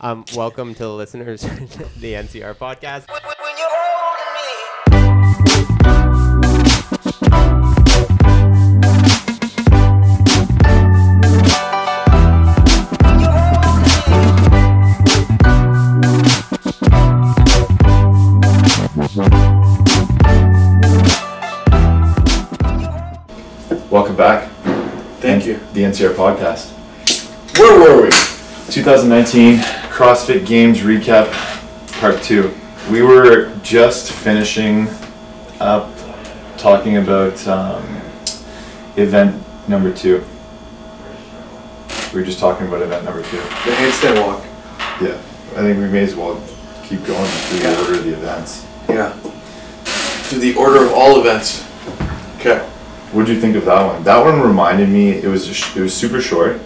Welcome to the listeners to the NCR podcast. Welcome back. Thank you. The NCR podcast. Where were we? 2019 CrossFit Games Recap Part 2. We were just finishing up talking about event number 2. We were just talking about event number 2. The handstand walk. Yeah, I think we may as well keep going through the order of the events. Yeah. Through the order of all events. Okay. What did you think of that one? That one reminded me, it was super short,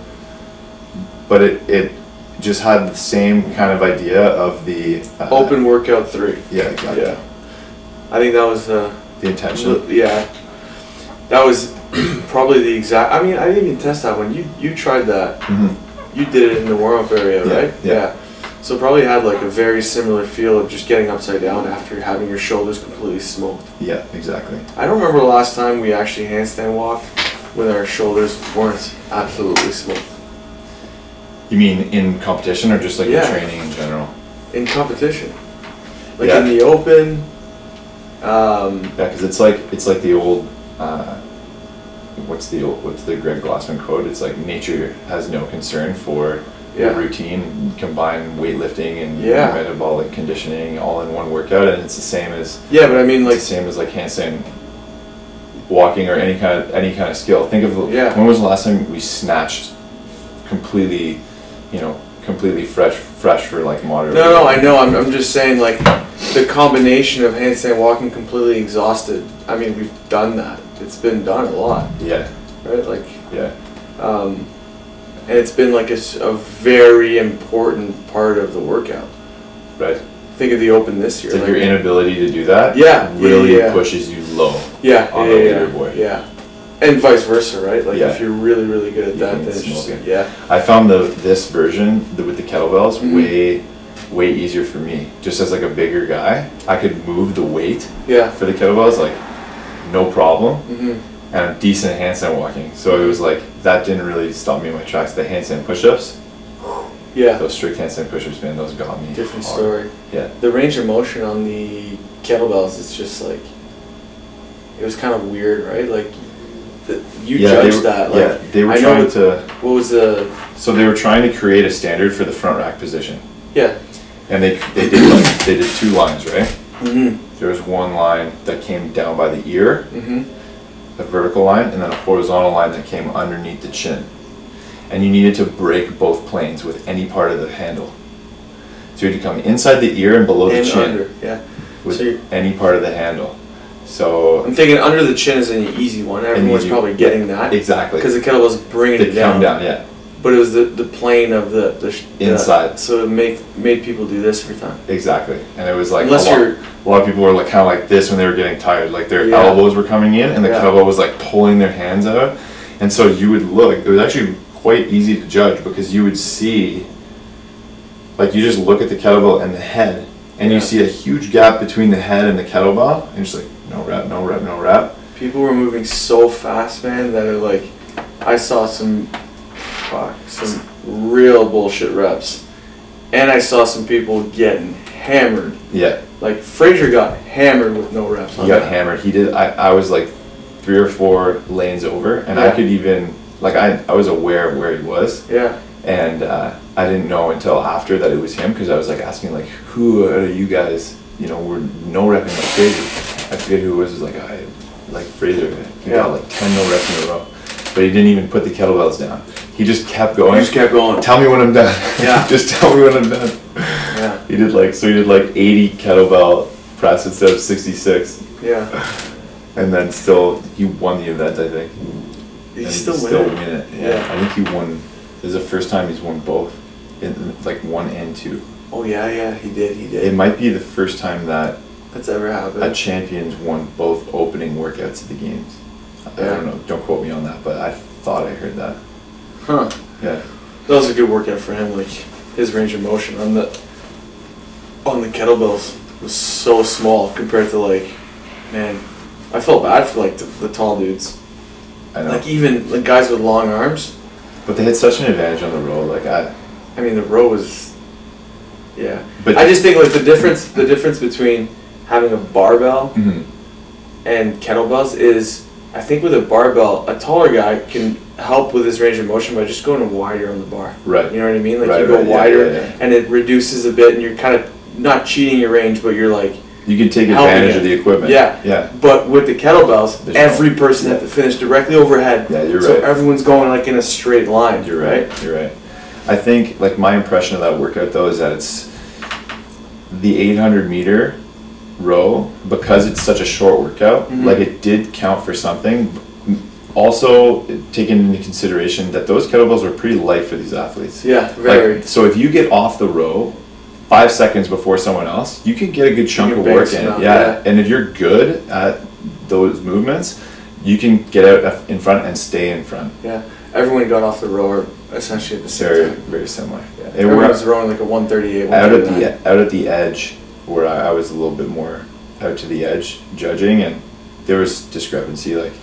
but it just had the same kind of idea of the Open workout 3. Yeah, exactly. Yeah. I think that was The intention. Yeah. That was probably the exact. I mean, I didn't even test that one. You tried that. Mm-hmm. You did it in the warm up area, Yeah, right? yeah. So probably had like a very similar feel of just getting upside down after having your shoulders completely smoked. Yeah, exactly. I don't remember the last time we actually handstand walked when our shoulders weren't absolutely smoked. You mean in competition or just like Yeah. in training in general? In competition, like Yeah. in the open. Yeah, because it's like the old what's the Greg Glassman quote? It's like nature has no concern for your routine, combine weightlifting and Yeah. metabolic conditioning all in one workout, and it's the same as Yeah, but I mean, like, it's the same as like handstand walking or any kind of skill. Think of when was the last time we snatched completely fresh for like moderate. no, I know. I'm just saying, like, the combination of handstand walking completely exhausted. I mean, we've done that. It's been done a lot. Yeah. Right. Like. Yeah. And it's been like a very important part of the workout. Right. Think of the open this year. It's like your inability to do that. Yeah. Really yeah. pushes you low. Yeah. On the leaderboard. Yeah. And vice versa, right? Like, Yeah. if you're really, really good at that, can then it's just, smoke it. yeah. I found this version with the kettlebells Mm-hmm. way easier for me. Just as like a bigger guy, I could move the weight Yeah. for the kettlebells like no problem, Mm-hmm. and I'm decent at handstand walking. So it was like that didn't really stop me in my tracks. The handstand push-ups, Yeah. those strict handstand push-ups, man, those got me. Different hard. story. Yeah. The range of motion on the kettlebells is just like, it was kind of weird, right? Like, you judged that. Like, yeah, they were I trying know to. What was the? So they were trying to create a standard for the front rack position, Yeah. and they did 2 lines, right? Mm-hmm. There was one line that came down by the ear, Mm-hmm. a vertical line, and then a horizontal line that came underneath the chin. And you needed to break both planes with any part of the handle. So you had to come inside the ear and below the chin Under. Yeah. with So any part of the handle. So I'm thinking under the chin is an easy one. Everyone's probably getting that. exactly. Because the kettlebell's bringing They it down. come down, yeah. But it was the plane of the Inside. So it made people do this every time. Exactly. And it was like Unless a lot of people were like kind of like this when they were getting tired. Like their Yeah. elbows were coming in and the Yeah. kettlebell was like pulling their hands out. And so you would look, it was actually quite easy to judge because you would see, like you just look at the kettlebell and the head and you see a huge gap between the head and the kettlebell and you're just like, no rep, no rep, no rep. People were moving so fast, man, that it, like, I saw some real bullshit reps. And I saw some people getting hammered. Yeah. Like, Frazier got hammered with no reps on He got that. hammered. He did, I was like 3 or 4 lanes over and I Yeah. could even, like I was aware of where he was. Yeah. And I didn't know until after that it was him because I was like asking like, who are you guys, were no repping like Fraser. I forget who it was like, like Fraser. He got like 10 no reps in a row. But he didn't even put the kettlebells down. He just kept going. He just kept going. Tell me when I'm done. Yeah. Just tell me when I'm done. Yeah. He did like 80 kettlebell press instead of 66. Yeah. And then still, he won the event, I think. He And still win win it. Yeah. I think he won. This is the first time he's won both, in like 1 and 2. Oh yeah, he did. It might be the first time that That's ever happened. a champion's won both opening workouts at the games. I don't know. Don't quote me on that, but I thought I heard that. Huh. Yeah. That was a good workout for him. Like, his range of motion on the kettlebells was so small compared to like, man, I felt bad for like the tall dudes. I know. Like even like guys with long arms. But they had such an advantage on the row. Like I mean, the row was, yeah. But I just think like the difference between having a barbell and kettlebells is, I think with a barbell, a taller guy can help with his range of motion by just going wider on the bar. Right. You know what I mean? Like right, you go wider, yeah. and it reduces a bit, and you're kind of not cheating your range, but you're like, you can take advantage of the equipment. Yeah. Yeah. But with the kettlebells, every person had to finish directly overhead. Yeah, you're right. So everyone's going like in a straight line. You're right. You're right. I think like my impression of that workout though is that it's the 800-meter row, because it's such a short workout. Like it did count for something. Also, taking into consideration that those kettlebells were pretty light for these athletes. Yeah, very. Like, so if you get off the row 5 seconds before someone else, you can get a good chunk of work in. Yeah, and if you're good at those movements, you can get out in front and stay in front. Yeah, everyone got off the rower essentially at the same time. Very similar. Yeah. Everyone was rowing like a 138. Out at the edge, where I was a little bit more out to the edge judging, and there was discrepancy. Like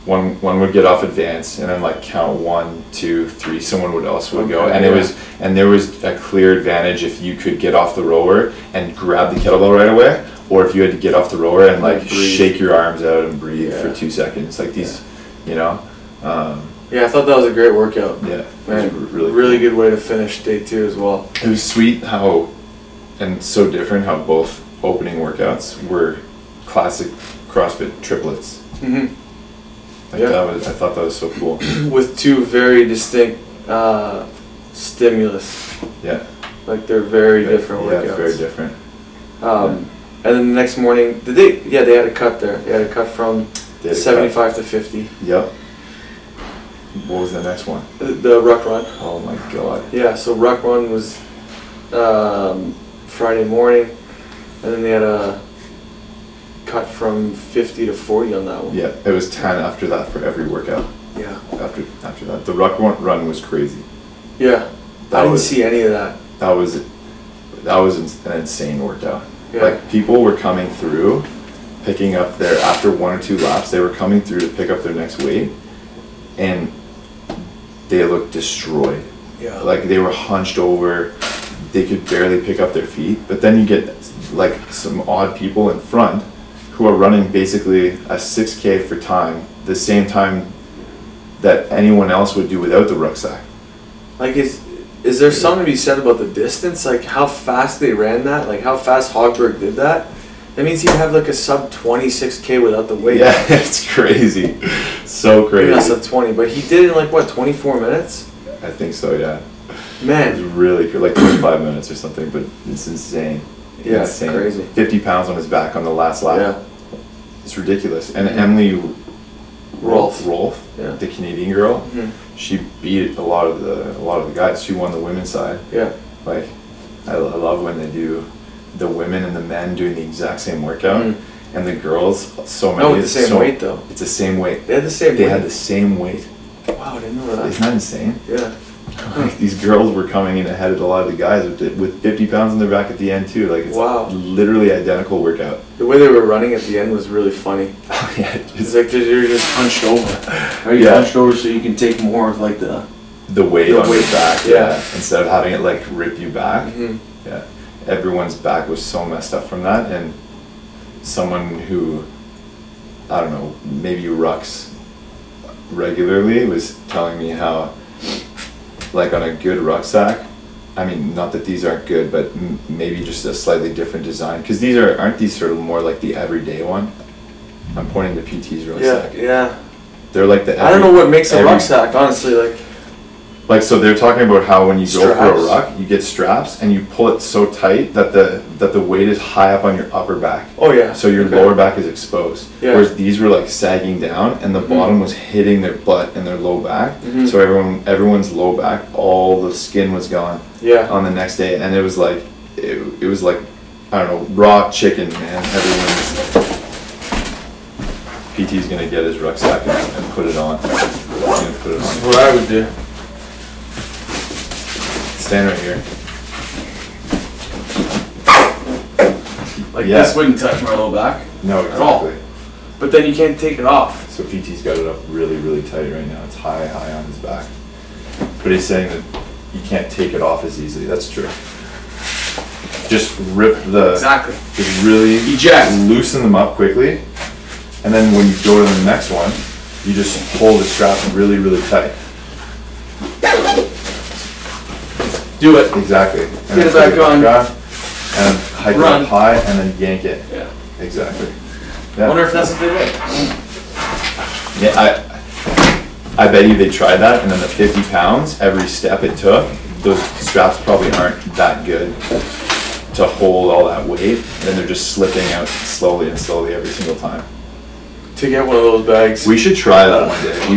one would get off advance, and then like count 1, 2, 3. Someone would go, and there was a clear advantage if you could get off the rower and grab the kettlebell right away, or if you had to get off the rower and like shake your arms out and breathe for 2 seconds. Like these, you know. Yeah, I thought that was a great workout. Yeah, man, really good way to finish day 2 as well. It was sweet how, and so different how both opening workouts were classic CrossFit triplets. I thought that was so cool. With 2 very distinct stimulus. Yeah. Like they're very different workouts. Yeah, very different. And then the next morning, they had a cut there. They had a cut from 75 to 50. Yep. What was the next one? The ruck run. Oh my god. Yeah, so ruck run was Friday morning, and then they had a cut from 50 to 40 on that one. Yeah, it was 10 after that for every workout. Yeah. After that, the ruck run was crazy. Yeah, I didn't see any of that. That was an insane workout. Yeah. Like people were coming through, picking up their, after 1 or 2 laps, they were coming through to pick up their next weight, and they looked destroyed. Yeah. Like they were hunched over, they could barely pick up their feet. But then you get like some odd people in front who are running basically a 6K for time, the same time that anyone else would do without the rucksack. Like is there something to be said about the distance? Like how fast they ran that? Like how fast Hogberg did that? That means he'd have like a sub 26K without the weight. Yeah, it's crazy. So crazy. Maybe not sub 20, but he did it in like what, 24 minutes? I think so, yeah. Man. It's really cool, like 25 minutes or something, but it's insane. Yeah, insane. It's crazy. 50 pounds on his back on the last lap. Yeah. It's ridiculous. And Emily Rolfe, the Canadian girl, she beat a lot of the guys. She won the women's side. Yeah. Like, I love when they do the women and the men doing the exact same workout, and the girls so many. No, it's the same weight though. It's the same weight. They had the same weight. They had the same weight. Wow, I didn't know that. Isn't that insane? Yeah. Like, these girls were coming in ahead of a lot of the guys with 50 pounds on their back at the end too. Like it's literally identical workout. The way they were running at the end was really funny. Yeah, it's like you're just hunched over. Are you hunched over so you can take more of like the weight on your back? Yeah. Instead of having it like rip you back. Yeah. Everyone's back was so messed up from that, and someone who, I don't know, maybe rucks regularly was telling me how, like on a good rucksack, I mean, not that these aren't good, but maybe just a slightly different design, because these aren't these sort of more like the everyday one. I'm pointing to PT's rucksack. Yeah. They're like the. I don't know what makes a rucksack, honestly, Like, so they're talking about how when you go for a ruck, you get straps and you pull it so tight that the weight is high up on your upper back. Oh yeah. So your lower back is exposed. Yeah. Whereas these were like sagging down, and the bottom was hitting their butt and their low back. So everyone's low back, all the skin was gone. Yeah. On the next day, and it was like I don't know, raw chicken, man. Everyone's. PT's gonna get his rucksack and put it on. He's gonna put it on. That's what I would do. Stand right here. Like Yeah. this wouldn't touch my low back. No, At all. exactly. But then you can't take it off. So PT's got it up really, really tight right now. It's high on his back. But he's saying that you can't take it off as easily. That's true. Just rip the... Exactly. Just really Eject. loosen them up quickly. And then when you go to the next one, you just hold the strap really, really tight. Do it. Exactly. And Get then it back put on. And hike it Run. up high and then yank it. Yeah. Exactly. I Yeah. wonder if that's what they did. Yeah, I bet you they tried that, and then the 50 pounds, every step it took, those straps probably aren't that good to hold all that weight, and they're just slipping out slowly and slowly every single time. To get one of those bags. We should try that one day.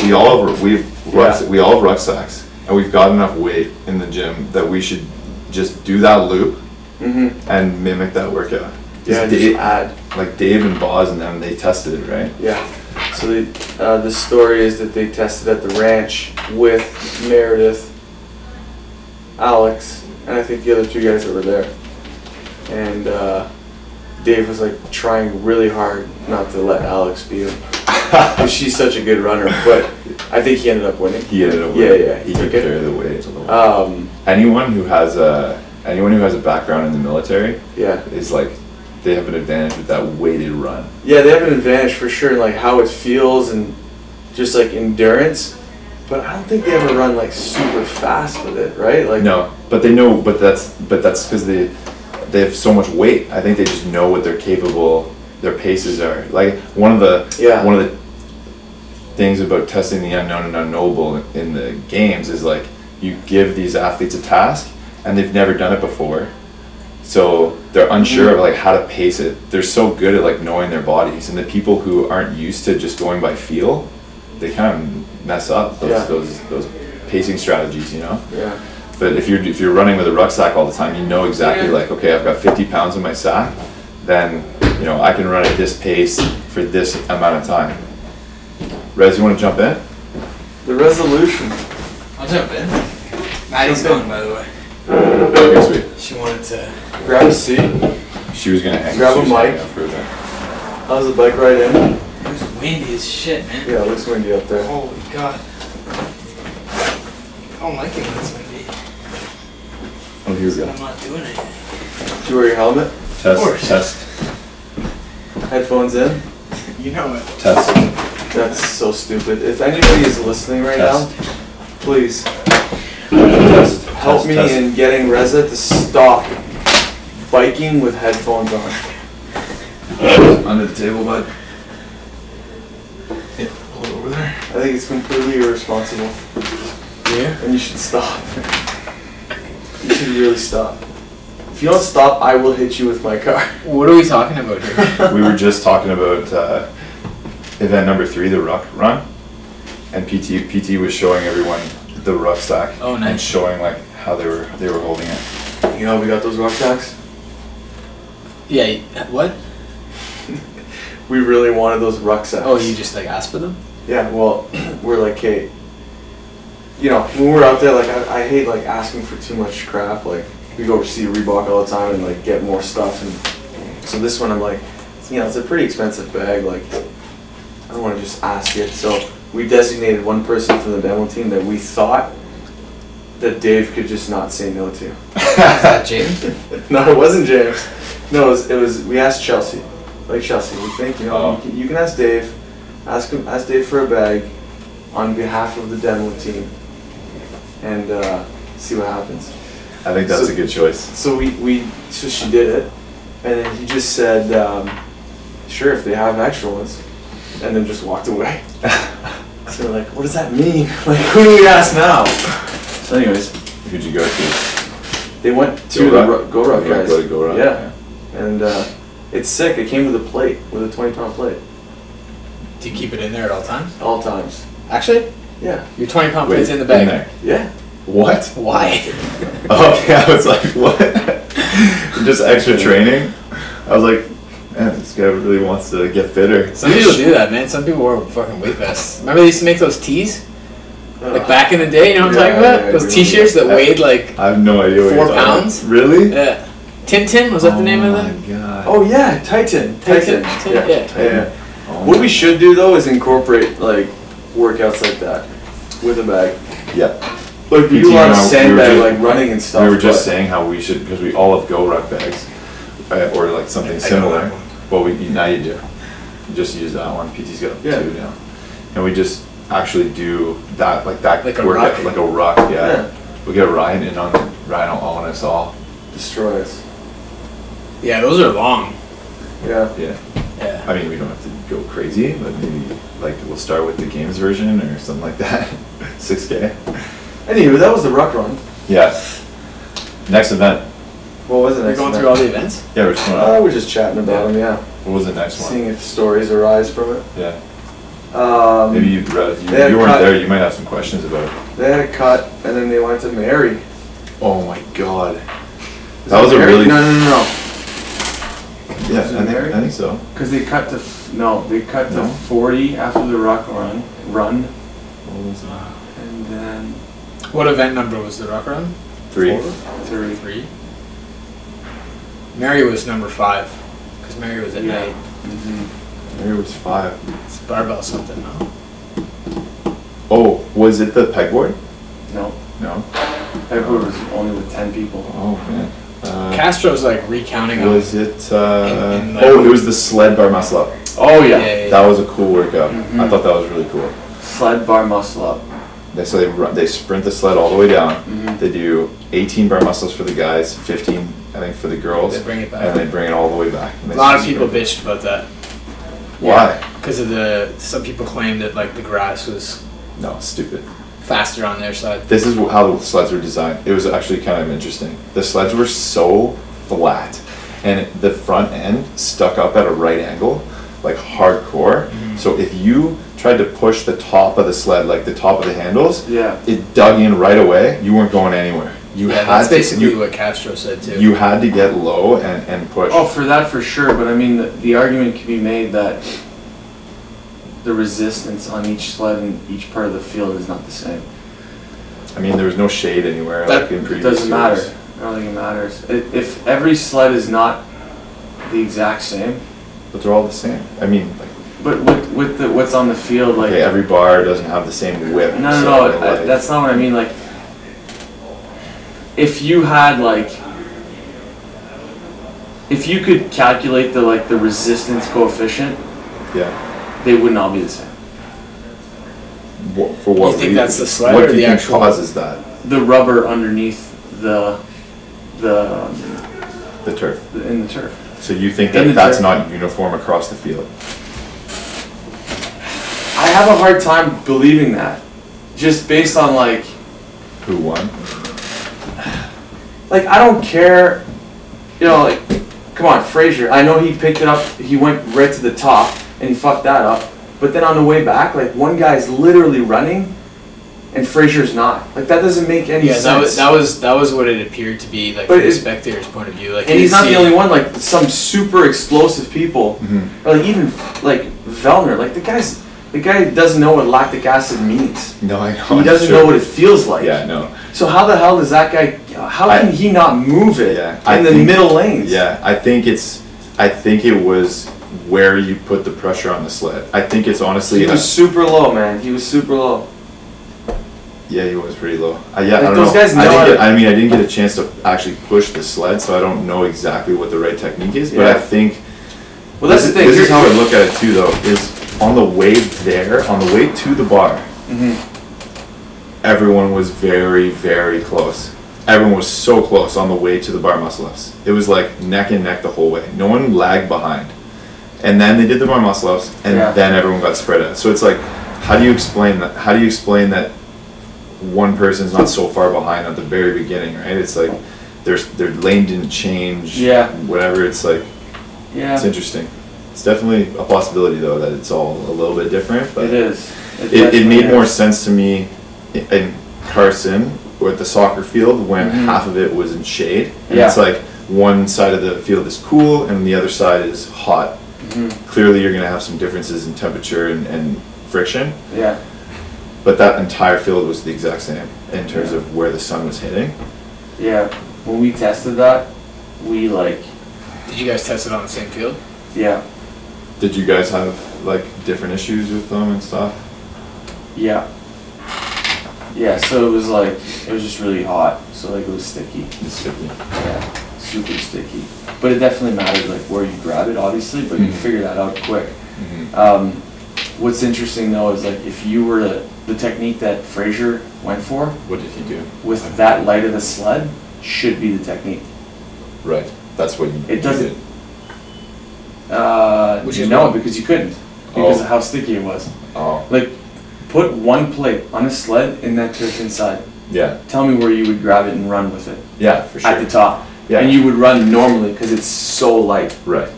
We all have rucksacks, and we've got enough weight in the gym that we should just do that loop and mimic that workout. Yeah, Dave, just add. like Dave and Boz and them, they tested it, right? Yeah. So the story is that they tested at the ranch with Meredith, Alex, and I think the other two guys that were there. And Dave was like trying really hard not to let Alex beat him. 'Cause she's such a good runner, but I think he ended up winning. He ended up winning. Yeah. He took care of the weight. Um, Anyone who has a background in the military yeah. is like, they have an advantage with that weighted run. Yeah, they have an advantage for sure, like how it feels and just like endurance. But I don't think they ever run like super fast with it, right? Like No, but they know. But that's because they have so much weight. I think they just know what they're capable. Their paces are like one of the things about testing the unknown and unknowable in the games is like you give these athletes a task and they've never done it before. So they're unsure of like how to pace it. They're so good at like knowing their bodies, and the people who aren't used to just going by feel, they kind of mess up those pacing strategies, you know. Yeah. But if you're running with a rucksack all the time, you know exactly like, okay, I've got 50 pounds in my sack, then you know I can run at this pace for this amount of time. Rez, you want to jump in? The resolution. I'll jump in. Maddie's gone, by the way. Okay, sweet. She wanted to. Grab a seat. She was gonna hang. Grab she a was mic. hanging out for a bit. How's the bike ride in? It was windy as shit, man. Yeah, it looks windy up there. Holy God. I don't like it when it's windy. Oh, here we go. I'm not doing it. Did you wear your helmet? course. Test. Headphones in? You know it. Test. That's so stupid. If anybody is listening right now, please Test. help me in getting Reza to stop biking with headphones on. Under the table, bud. Yeah, pull it over there. I think it's completely irresponsible, Yeah? and you should stop. You should really stop. If you don't stop, I will hit you with my car. What are we talking about here? We were just talking about event number 3, the ruck run, and PT was showing everyone the rucksack. Oh, nice. And showing like how they were holding it. You know, we got those rucksacks. Yeah, what? We really wanted those rucksacks. Oh, you just like asked for them? Yeah, well, we're like, hey, you know, when we're out there, like, I hate like asking for too much crap. Like, we go see Reebok all the time and like get more stuff, and so this one I'm like, you know, it's a pretty expensive bag. Like, I don't want to just ask it. So we designated one person from the demo team that we thought that Dave could just not say no to. Is that James? No, it wasn't James. No, it was. We asked Chelsea. Like Chelsea, we think you can ask Dave. Ask Dave for a bag on behalf of the demo team, and see what happens. I think that's a good choice. So so she did it, and then he just said, sure, if they have extra ones, and then just walked away. So we're like, what does that mean? Like, who do we ask now? So anyways, Who'd you go to? they went to Go the Ruck? Go Ruck Yeah, guys. go to Go Ruck, Yeah, and it's sick. It came with a plate, with a 20-pound plate, Do you keep it in there at all times? all times. Actually? Yeah. Your 20-pound Wait, plate's in the bag. there. Yeah. What? Why? Okay, I was like, what? Just extra training? I was like, man, this guy really wants to get fitter. Some people do that, man. Some people wear fucking weight vests. Remember they used to make those tees? Like back in the day, you know what I'm Yeah, talking about? yeah, I Those do T-shirts that remember. weighed like I have no idea what 4 you're talking pounds. about. Really? Yeah. Tintin, was that the name of Oh that? my god. Oh yeah, Titan. Titan. Yeah. Yeah. Yeah. Oh What my- we should do though is incorporate like workouts like that with a bag. Yeah. Like we PT do a lot of now, we were sandbag just- like running and stuff. We were just but- saying how we should, because we all have Go Ruck bags, or like something I got similar. that one. Well, now you do. You just use that one. PT's got Yeah. 2 now, and we just actually do that like that Like a workout, ruck? like a ruck. Yeah. Yeah. We get Ryan in on Ryan will own us all. Destroy us. Yeah, those are long. Yeah. Yeah. Yeah. I mean, we don't have to go crazy, but maybe like we'll start with the games version or something like that. 6K. Anyway, that was the ruck run. Yeah. Next event. What was the We're next going event? through all the events? Yeah, we're just going We're just chatting about them, yeah. What was the next one? Seeing if stories arise from it. Yeah. Maybe Maybe you they weren't had there. You might have some questions about it. they had a cut and then they went to Mary. Oh my god. Is That it was a Mary? really No. yeah. Is it I Mary? think so. Because they cut to they cut No. to 40 after the ruck run, What was it? and then What event number was the ruck run? 3. 3. 3. Mary was number 5. Because Mary was at Yeah. night. Maybe it was 5. It's barbell something, no? Oh, was it the pegboard? No, No. Edward was only with 10 people. Oh man. Castro's like recounting them. Was it? in like- Oh, it was the sled bar muscle up. Oh Yeah, yeah, yeah, yeah. That was a cool workout. Mhm. I thought that was really cool. sled bar muscle up. They sprint the sled all the way down. Mhm. They do 18 bar muscles for the guys, 15 I think for the girls, They bring it back. and they bring it all the way back. And A they lot of sprint. people bitched about that. Why? Because of some people claimed that like the grass was No, stupid. faster on their side. This is how the sleds were designed. It was actually kind of interesting. The sleds were so flat, and the front end stuck up at a right angle, like hardcore. So if you tried to push the top of the sled, like the top of the handles, Yeah. it dug in right away. You weren't going anywhere. You Yeah, had that's to, basically you, what Castro said too. you had to get low and push. Oh, for that for sure. But I mean, the argument can be made that the resistance on each sled in each part of the field is not the same. I mean, there was no shade anywhere That- like in It previous doesn't matter. years. I don't think it matters. If every sled is not the exact same, But they're all the same. I mean, like, but with the what's on the field, like okay, every bar doesn't have the same whip. no, so, like, that's not what I mean. Like, if you had like, if you could calculate the resistance coefficient, yeah. they wouldn't all be the same. For what You think reason? that's the sled what or do the you think actual- causes that? The rubber underneath the The turf. in the turf. So you think In that the that's turf. not uniform across the field? I have a hard time believing that, just based on like Who won? I don't care, you know, like, come on, Frazier. I know he picked it up. He went right to the top and he fucked that up. But then on the way back, like one guy's literally running, and Frazier's not. Like that doesn't make any Yeah, sense. that was what it appeared to be like But from the it- spectator's point of view. Like, And you he's not see- the only one. Like some super explosive people, Mm-hmm. or like even like Vellner. Like the guy doesn't know what lactic acid means. No, I know. He doesn't know what it feels like. Yeah, no. So how the hell does that guy? How can he not move it in the middle lanes? Yeah, I think it was where you put the pressure on the sled. I think it's honestly. He was super low, man. He was super low. Yeah, he was pretty low. Yeah, Like, I don't those know. guys know how to- I didn't get a chance to actually push the sled, so I don't know exactly what the right technique is. But Yeah. I think. Well, that's the thing. This is You're- how I look at it too, though. Is on the way there, on the way to the bar, Mhm. everyone was very, very close. Everyone was so close on the way to the bar muscle ups. It was like neck and neck the whole way. No one lagged behind. And then they did the bar muscle ups, and Yeah. then everyone got spread out. So it's like, how do you explain that? How do you explain that one person's not so far behind at the very beginning, right? It's like their lane didn't change. Yeah. Whatever. It's like Yeah. it's interesting. It's definitely a possibility though that it's all a little bit different. But It is. it definitely made more is. sense to me in Carson or at the soccer field when Mhm. half of it was in shade. And Yeah. it's like one side of the field is cool and the other side is hot. Mhm. Clearly you're going to have some differences in temperature and friction. Yeah. But that entire field was the exact same in terms of where the sun was hitting. Yeah, when we tested that, we like. Did you guys test it on the same field? Yeah. Did you guys have like different issues with them and stuff? Yeah. Yeah, so it was just really hot, so like it was sticky. It's sticky. Yeah, super sticky. But it definitely mattered like where you grab it, obviously, but you figure that out quick. What's interesting though is like if you were the technique that Fraser went for. What did he do? With that light of the sled should be the technique. Right. That's what you It doesn't. Which is no, because you couldn't. Because of how sticky it was. Oh. Like, put one plate on a sled in that turf inside. Yeah. Tell me where you would grab it and run with it. Yeah, for sure. At the top. Yeah. And you would run normally because it's so light. Right.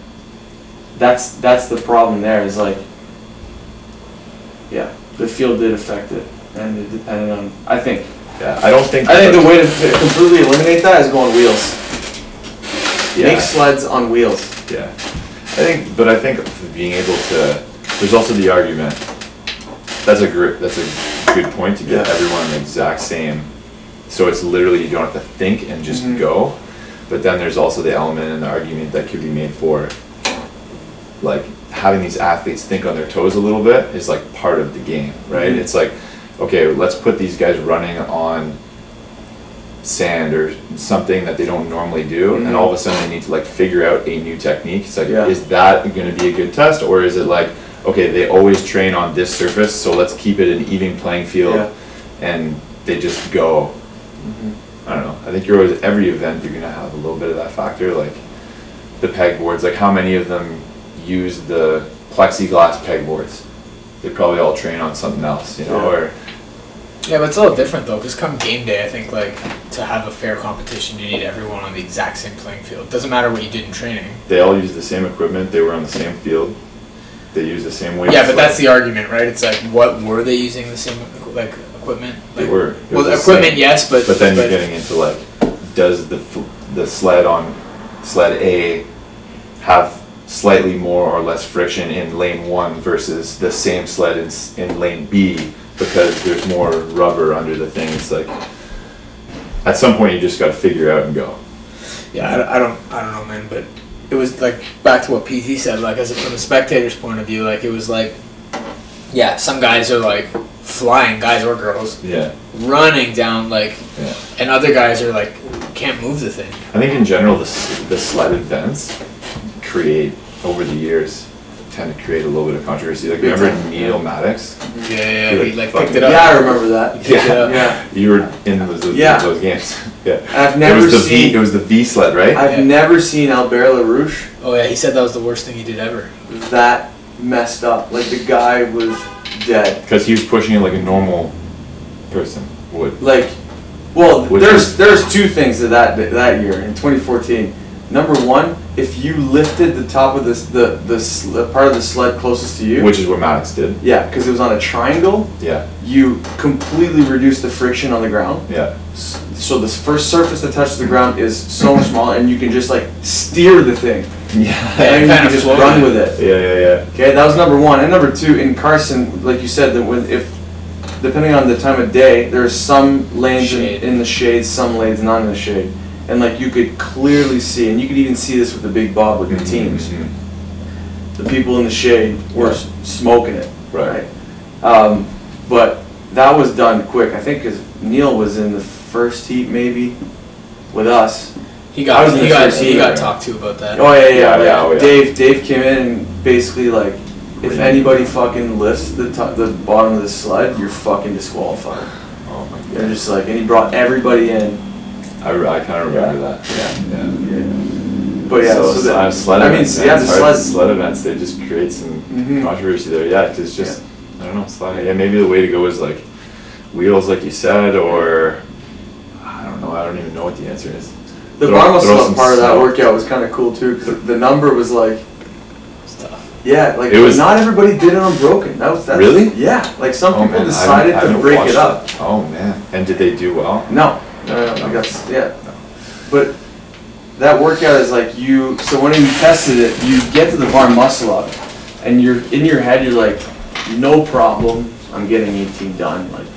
That's the problem there is like, yeah, the field did affect it. And it depended on, I think. Yeah, I think the way to completely eliminate that is go on wheels. Yeah. Make sleds on wheels. Yeah. I think being able to, there's also the argument, that's a good point to get everyone the exact same, so it's literally you don't have to think and just go, but then there's also the element and the argument that could be made for, like, having these athletes think on their toes a little bit is like part of the game, right? It's like, okay, let's put these guys running on sand or something that they don't normally do, and all of a sudden they need to like figure out a new technique. It's like, is that going to be a good test, or is it like, okay, they always train on this surface, so let's keep it an even playing field, and they just go. I don't know. I think every event you're going to have a little bit of that factor, like the pegboards. Like how many of them use the plexiglass pegboards? They probably all train on something else, you know, or. Yeah, but it's a little different though, because come game day, I think like to have a fair competition, you need everyone on the exact same playing field. It doesn't matter what you did in training. They all use the same equipment. They were on the same field. They use the same weight. Yeah, but that's the argument, right? It's like, what were they using the same like equipment? Like, they were. Well, the equipment, yes, but then you're getting into like, does the sled on sled A have slightly more or less friction in lane 1 versus the same sled in lane B? Because there's more rubber under the thing. It's like, at some point you just got to figure out and go. Yeah, I don't know, man. But it was like back to what PT said. Like, as from a spectator's point of view, like it was like, yeah, some guys are like flying, guys or girls, running down like, and other guys are like can't move the thing. I think in general the sled events create over the years. Tend to create a little bit of controversy. Like, remember Neil Maddox? Yeah, he like picked it up. Yeah, I remember that. Yeah, you were in those games. Yeah, I've never seen. It was the V sled, right? I've never seen Albert LaRouche. Oh yeah, he said that was the worst thing he did ever. That messed up. Like the guy was dead. Because he was pushing it like a normal person would. Like, well, there's two things of that year in 2014. Number one, if you lifted the top of the part of the sled closest to you, which is what Maddox did. Yeah, because it was on a triangle. Yeah. You completely reduce the friction on the ground. Yeah. So this first surface that touches the ground is so much smaller, and you can just like steer the thing. Yeah. And you can just run with it. Yeah. Okay, that was number one, and number two, in Carson, like you said, that depending on the time of day, there's some lanes in the shade, some lanes not in the shade. And like you could clearly see, and you could even see this with the big bob with the teams. The people in the shade were smoking it, right? But that was done quick. I think because Neil was in the first heat maybe with us. He got talked to about that. Oh yeah. Dave came in and basically like, if anybody fucking lifts the bottom of the sled, you're fucking disqualified. Oh my god. They're just like, and he brought everybody in. I kind of remember that. Yeah. But yeah, so sled events, the sled events, they just create some controversy there. Yeah, because it's just, I don't know, sled. Yeah, maybe the way to go is like wheels, like you said, or I don't know. I don't even know what the answer is. The bar muscle part of that workout was kind of cool too, because the number was like, it's tough. Yeah, like not everybody did it unbroken. That's really? Yeah, like some people decided to break it up. Oh man! And did they do well? No. But that workout is like so when you tested it, you get to the bar muscle up, and you're in your head, you're like, no problem, I'm getting 18 done, like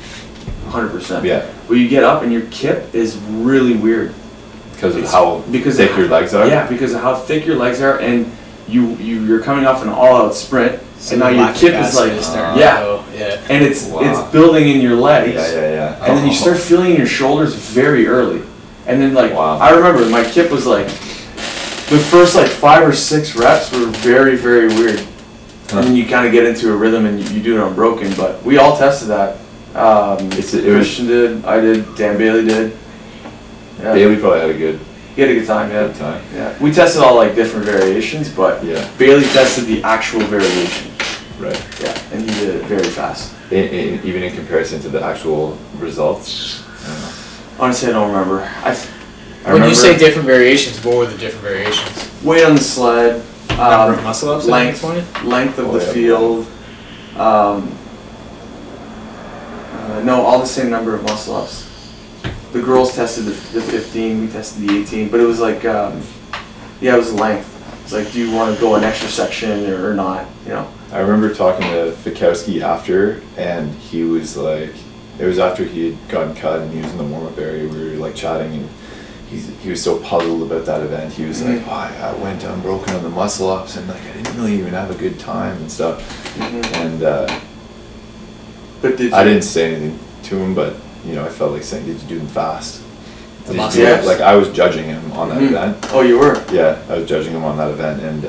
100%. Yeah. But you get up and your kip is really weird. Because of how thick your legs are? Yeah, because of how thick your legs are, and you're coming off an all-out sprint, So and now your kip is like, yeah. and it's building in your legs. Yeah. And then you start feeling in your shoulders very early. And then like, I remember my kip was like, the first like 5 or 6 reps were very, very weird. And then you kind of get into a rhythm and you do it unbroken, but we all tested that. Christian did, I did, Dan Bailey did. Yeah. Bailey probably had a good time, yeah. Good time. Yeah. We tested all like different variations, but Bailey tested the actual variation. Right. Yeah, and he did it very fast. Even in comparison to the actual results? I don't know. Honestly, I don't remember. When you say different variations, what were the different variations? Weight on the sled, number of muscle ups, length of the field. No, all the same number of muscle ups. The girls tested the 15, we tested the 18, but it was like, it was length. It's like, do you want to go an extra section or not? You know. I remember talking to Fikowski after, and he was like, it was after he had gotten cut and he was in the warm-up area. We were like chatting, and he was so puzzled about that event. He was like, I went unbroken on the muscle ups, and like I didn't really even have a good time and stuff. And but I didn't say anything to him, but you know, I felt like saying, "Did you do them fast?" Like I was judging him on that event. Oh, you were? Yeah, I was judging him on that event, and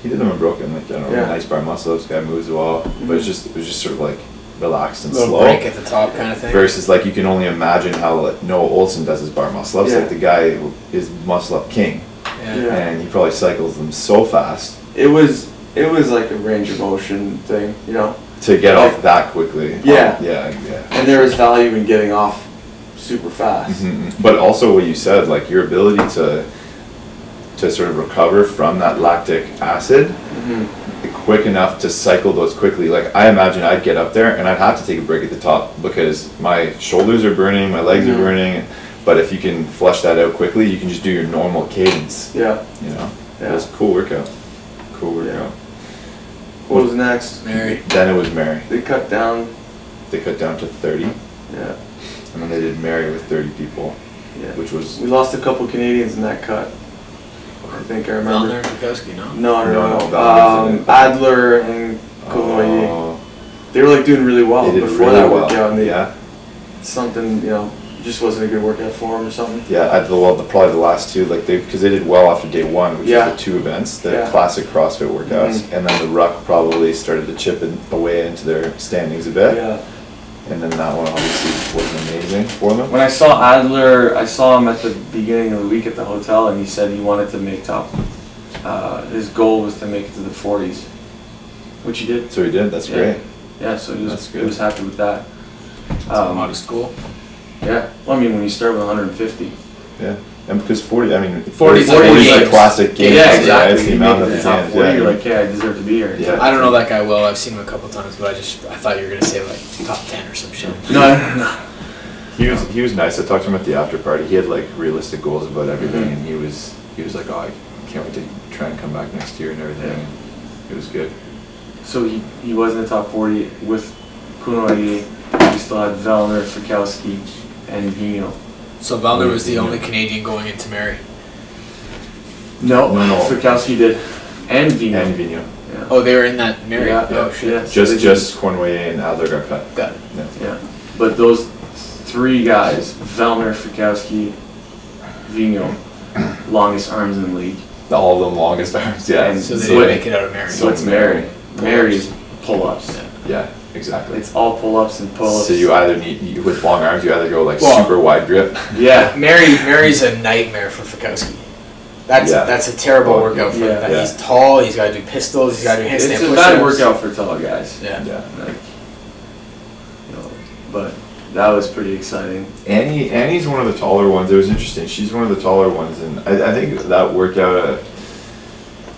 he did them unbroken. Like, I don't know, nice bar muscle ups, guy moves well, but it was just sort of like relaxed and slow. Break at the top kind of thing. Versus like you can only imagine how like, Noah Olson does his bar muscle ups. Like the guy is muscle up king, and he probably cycles them so fast. It was like a range of motion thing, you know. To get off that quickly. Yeah. Yeah. And there is value in getting off super fast. But also what you said, like your ability to sort of recover from that lactic acid quick enough to cycle those quickly. Like I imagine I'd get up there and I'd have to take a break at the top because my shoulders are burning, my legs are burning. But if you can flush that out quickly, you can just do your normal cadence. Yeah. You know? Yeah. It was a cool workout. Yeah. What was next? Mary. Then it was Mary. They cut down to 30. Yeah. And then they did Mary with 30 people. Yeah. Which was... We lost a couple Canadians in that cut. I think I remember. Valner and Fikowski, no? No. Adler and Koloye. They were like doing really well before really that workout. And something, you know, just wasn't a good workout for them or something. Yeah, probably the last two, like because they did well after day one, which is the 2 events, the classic CrossFit workouts, and then the ruck probably started to chip away into their standings a bit. Yeah. And then that one obviously wasn't amazing for them. When I saw Adler, I saw him at the beginning of the week at the hotel, and he said he wanted to make top. His goal was to make it to the 40s, which he did. So he did. That's great. Yeah, so he was happy with that. A modest goal. Yeah. Well, I mean, when you start with 150. Yeah. And because 40, I mean, 40 is a classic game. Yeah, exactly. It's the amount of the top times. 40, you're like, I deserve to be here. Yeah. I don't know that guy well. I've seen him a couple times, but I thought you were gonna say like top 10 or some shit. No. He was nice. I talked to him at the after party. He had like realistic goals about everything, and he was like, oh, I can't wait to try and come back next year and everything. And it was good. So he was in the top 40 with Kunoye. We still had Vellner, Fikowski, and Vino. So Valner was the only Canadian going into Mary. No. Fikowski did, and Vino. Yeah. Oh, they were in that Mary. Yeah. Oh shit. Yeah. Just Cornway and Adler got cut. Got it. Yeah. But those 3 guys, Vellner, Fikowski, Vino, longest arms in the league. All of them longest arms. Yeah. And so they didn't make it out of Mary. So it's Mary. Mary's pull-ups. Yeah. Exactly. It's all pull-ups and pull-ups. So you either with long arms, you either go like super wide grip. Yeah. Mary's a nightmare for Fikowski. That's a terrible workout for him. He's tall. He's got to do pistols. He's got to do handstand push-ups. It's a bad workout for tall guys. Yeah. Like, but that was pretty exciting. Annie's one of the taller ones. It was interesting. She's one of the taller ones, and I think that workout.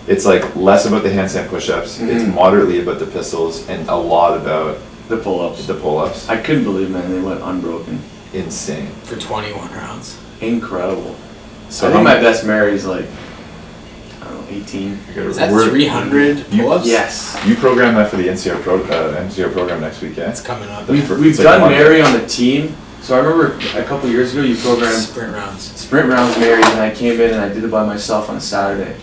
It's like less about the handstand push-ups. It's moderately about the pistols and a lot about the pull-ups. I couldn't believe, man, they went unbroken. Insane. For 21 rounds. Incredible. So I think my best Mary is like, I don't know, 18. Is that 300 pull-ups? Yes. You program that for the NCR program next week, yeah? It's coming up. We've like done Monday. Mary on the team. So I remember a couple years ago you programmed sprint rounds. Mary, and I came in and I did it by myself on a Saturday.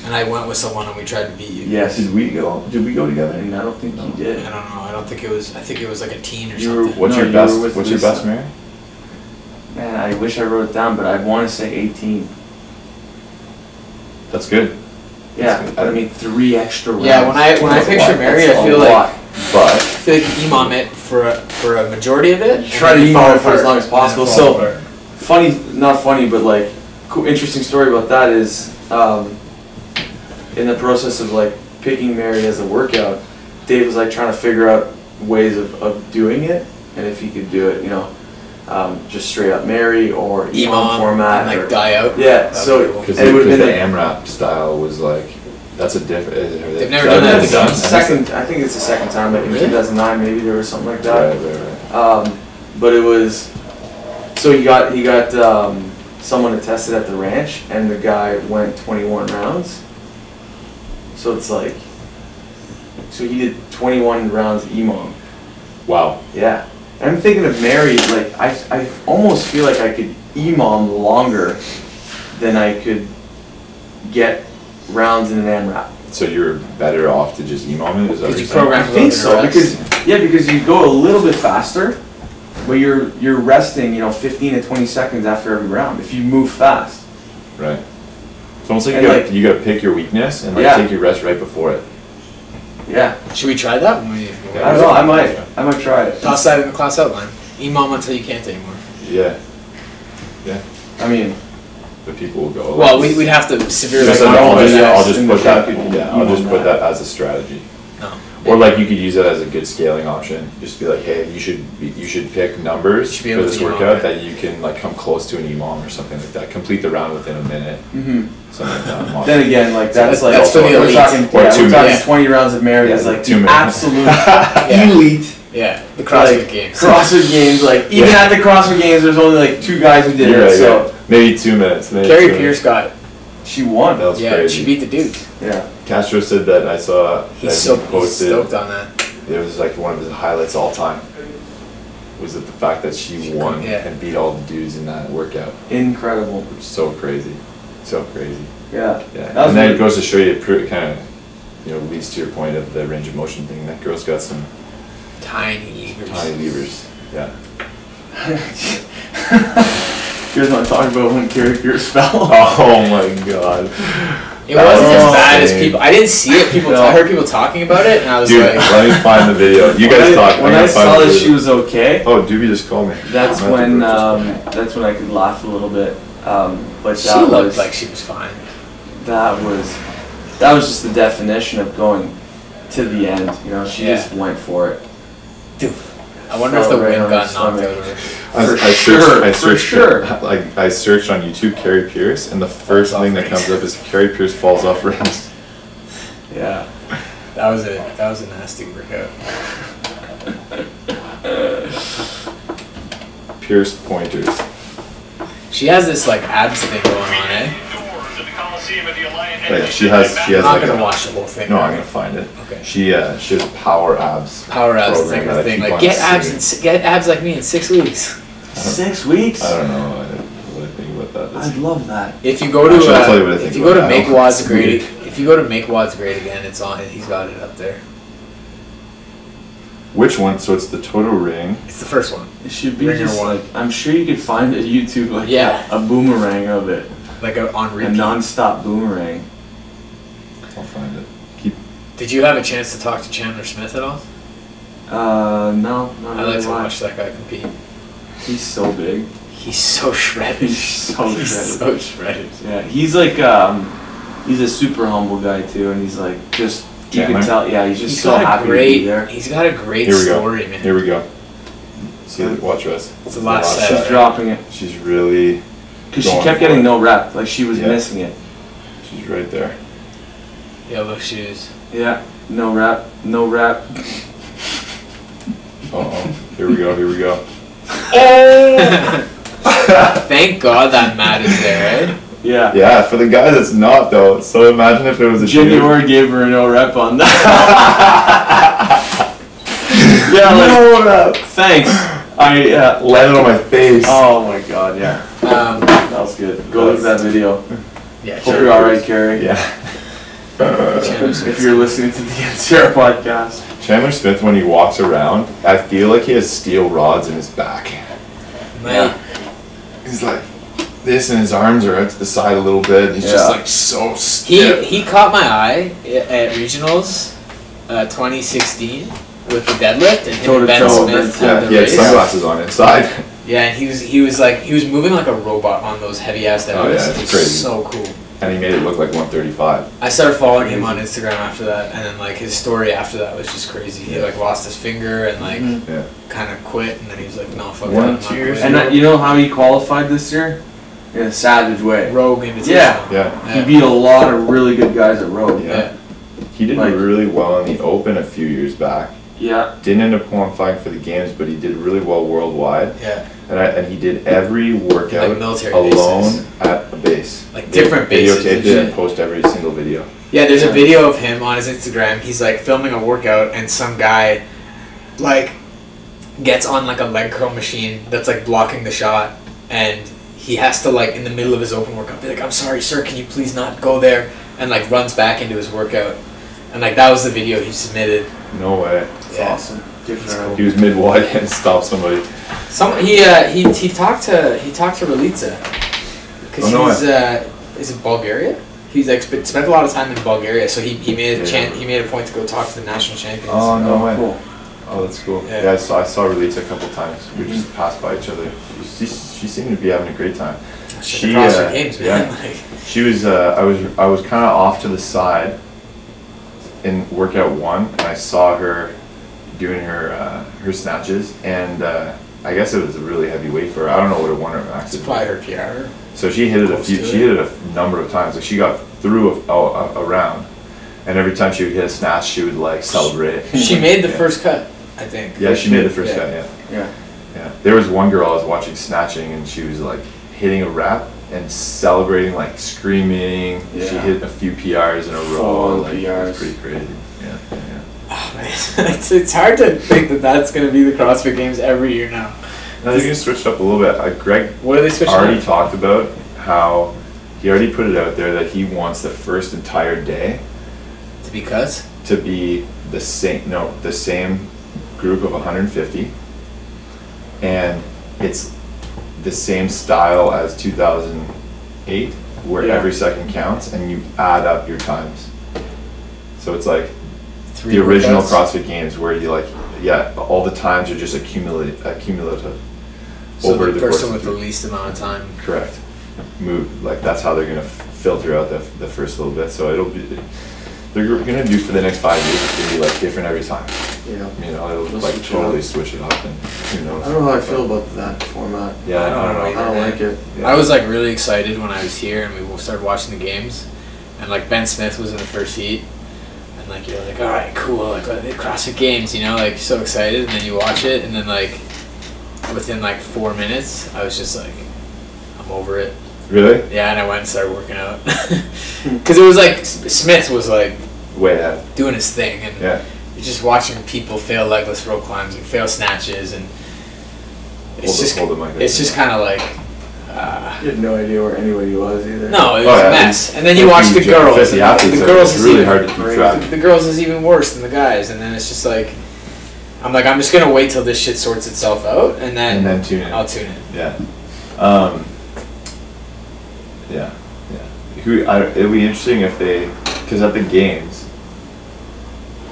And I went with someone and we tried to beat you. Yes. Did we go together? And I don't think you did. I don't know. I don't think it was. I think it was like a teen or You were- something. What's No, your you best? were with What's your Lisa. best, Mary? Man, I wish I wrote it down, but I want to say 18. That's good. Yeah, good. but I mean 3 extra rounds. Yeah, when I That's a picture lot. Mary, That's I a feel lot. But I feel like you imam it for a majority of it. Try to and then email fall it for as apart, long as and then possible. fall So apart. funny, not funny, but like cool, interesting story about that is in the process of like picking Mary as a workout, Dave was like trying to figure out ways of doing it and if he could do it, you know, just straight up Mary or imam format. and or, like die out. yeah, That'd so be cool. because And it would've the been like- AMRAP style was like, that's a different. They've never done that That's before. the second. I think it's the second time, like in Really? 2009 maybe there was something like Right, that. right. But it was, so he got someone to test it at the ranch, and the guy went 21 rounds. So it's like, so he did 21 rounds EMOM. Wow. Yeah. And I'm thinking of Mary, like I almost feel like I could EMOM longer than I could get rounds in an AMRAP. So you're better off to just email me? Is that Did what you you're saying? program I think so rest? because you go a little bit faster, but you're resting 15 to 20 seconds after every round if you move fast. Right. It's almost like And you gotta pick your weakness and like Yeah. take your rest right before it. Yeah, Should we try that? When we, I don't know. I might try it. Toss that in the class outline. Imam until you can't anymore. Yeah. I mean, But people will go. Well, we'd have to severely. Just, I'll Yes, just in put the that. camp, Yeah, I'll just put that as a strategy. No. Or like you could use it as a good scaling option. Just be like, hey, you should pick numbers You should be for able this to EMOM workout it. that you can like come close to an EMOM or something like that. Complete the round within a minute, something like that. then again, like that's like that's for the we're elite. talking, Or yeah, 2 we're talking minutes. 20 rounds of Mary is Yeah, like 2 the minutes. absolute elite. Yeah, the CrossFit Like, Games. CrossFit Games, like even Yeah. at the CrossFit Games, there's only like 2 guys who did You're it. right, So yeah. Maybe 2 minutes. Maybe Carrie 2 minutes. Pierce got. she won. That was Yeah, crazy. she beat the dudes. Yeah. Castro said that I saw He's that so he posted. stoked on that. It was like one of his highlights all time. Was it the fact that she won Yeah. and beat all the dudes in that workout? Incredible. Which is so crazy, so crazy. Yeah. Yeah, That was and then really- it goes to show you, kind of, leads to your point of the range of motion thing. That girl's got some Tiny levers. tiny levers. Yeah. You guys want to talk about when Carrie Pierce fell? Oh my god. It wasn't as Oh, bad as dang. people. I didn't see it. No. I heard people talking about it, and I was Dude, like, let me find the video. You guys talk. When I saw that she was okay, Oh, Doobie just called me. that's Not when Doobie, just that's when I could laugh a little bit. But she that looked was like she was fine. that was just the definition of going to the end. She Yeah. just went for it. Dude, I wonder if the Fell right wind on got her knocked out stomach. of her. I For sure. I searched on YouTube Carrie Pierce, and the first Falls thing off that comes up is Carrie Pierce falls off rings. Yeah. That was a nasty workout. Pierce pointers. She has this like abs thing going on, eh? Right, she has I'm not like gonna a, watch the whole thing. No, I'm gonna find it. Okay. She has a power abs. Power abs program thing, that I thing. keep Like on get abs seeing. get abs like me in 6 weeks. 6 weeks. I don't know what I think about that. I'd love that. If you go to Actually, I'll tell you what I think if you go to about Make that. Wads It's Great, weird. if you go to Make Wads Great Again, it's on. He's got it up there. Which one? So it's the total ring. It's the first one, It should be Ringer just one. like I'm sure you could find a YouTube like Yeah. a boomerang of it, like on a repeat. non-stop boomerang. I'll find it. Keep. Did you have a chance to talk to Chandler Smith at all? No, not I really. like to Why? watch that guy compete. He's so big. He's so shredded. He's so He's shredded. so shredded. Yeah, he's like he's a super humble guy too, and he's like just you Chandler? can tell. Yeah, he's just He's so got a happy to great. be there. He's got a great Here we go. story, man. Here we go. See, watch us. It's the last She's set. dropping it She's really. because she Going kept for getting it. no rep, like she was Yeah. missing it. She's right there. Yellow shoes. Yeah, no rep, no rep. Oh, here we go. Here we go. Thank God that mat is there, right? Yeah. Yeah, for the guy that's not though. So imagine if it was a Jimmy shooter. Orr gave her no rep on that. Yeah, like, No rep. thanks. I Landed on my face. Oh my god, yeah. That was good. Go look at that video. Yeah, Hope you're alright, Carrie. Yeah. If you're listening to the NCR podcast. Chandler Smith, when he walks around, I feel like he has steel rods in his back. Mate, He's like this, and his arms are out to the side a little bit. He's just like so stiff. he caught my eye at regionals 2016 with the deadlift, and him and Ben Toe-to-toe, Smith Yeah, had the he had race. sunglasses on inside. Yeah, and he was moving like a robot on those heavy ass deadlifts. Oh, yeah, it's It's crazy. so cool. And he made it look like 135. I started following him on Instagram after that, and then like his story after that was just crazy. He like lost his finger and like Yeah. kind of quit, and then he was like, "No, fuck that, 1, I'm not 2 years quitting." And you know how he qualified this year? In a savage way. Rogue Invitational. Yeah. Yeah. He beat a lot of really good guys at Rogue. Yeah. He did Like- really well in the Open a few years back. Yeah. Didn't end up qualifying for the games, but he did really well worldwide. Yeah. And he did every workout Like military alone bases. at a base. Like different bases Videotaped and it and shit. post every single video. Yeah, there's a video of him on his Instagram. He's like filming a workout, and some guy like gets on like a leg curl machine that's like blocking the shot, and he has to like in the middle of his open workout be like, "I'm sorry, sir, can you please not go there?" And like runs back into his workout, and like that was the video he submitted. No way. It's Yeah. awesome. Different. He was mid-wide and stopped somebody. He talked to Reza because Oh, no he's in Bulgaria. He's like spent a lot of time in Bulgaria, so he made a Yeah. he made a point to go talk to the national champions. Oh, no way. Cool. Oh, that's cool. Yeah. Yeah, I saw Relita a couple times. We just passed by each other. She seemed to be having a great time. Shit, She, the CrossFit uh, Games, man. yeah. Like, She was, I was kind of off to the side in workout 1, and I saw her doing her snatches, and I guess it was a really heavy weight for her. I don't know what it won her max. it's probably her PR. So she hit it Close to she hit it a number of times. Like she got through a round, and every time she would hit a snatch, she would like celebrate. She made the Yeah. first cut, I think. Yeah, she made the first Yeah. cut. Yeah. Yeah. Yeah. There was one girl I was watching snatching, and she was like hitting a rep and celebrating, like screaming. She Yeah. hit a few PRs in a row. Full Like, it PRs. was pretty crazy. Yeah. Yeah. Oh, man. it's hard to think that that's going to be the CrossFit Games every year now. I think it switched up a little bit. Greg What are they switching already up? talked about how he already put it out there that he wants the first entire day Because? to be the same group of 150, and it's the same style as 2008, where Yeah. every second counts and you add up your times. So it's like Three the original workouts? CrossFit Games, where you like, yeah, all the times are just cumulative So over the the course person of with the 3. least amount of time. Correct. Move, like that's how they're gonna filter out the first little bit. So it'll be, they're gonna do for the next 5 years. It's gonna be like different every time. Yeah. You know, it'll They'll like switch it totally up. switch it up, and who knows. I don't know how I feel about that format. Yeah, I don't I know. don't I don't like it. Yeah. I was like really excited when I was here and we started watching the games, and like Ben Smith was in the first heat, and like you're like, all right, cool, like the CrossFit Games, you know, like so excited, and then you watch it, and then like within like 4 minutes, I was just like, I'm over it. Really Yeah, and I went and started working out because it was like Smith was like way ahead. doing his thing, and Yeah. you're just watching people fail legless rope climbs and fail snatches, and it's Hold the mic. it's just kind of like. You had no idea where anybody was either. No, it was Oh, a yeah, mess. it's- And then you watch the 50 girls. 50 And athletes, the girls it's is really even, hard to keep track. the girls is even worse than the guys. And then it's just like, I'm like, I'm just gonna wait till this shit sorts itself out, and then tune in. I'll tune in. Yeah. Yeah. It'd be interesting if they, because at the games,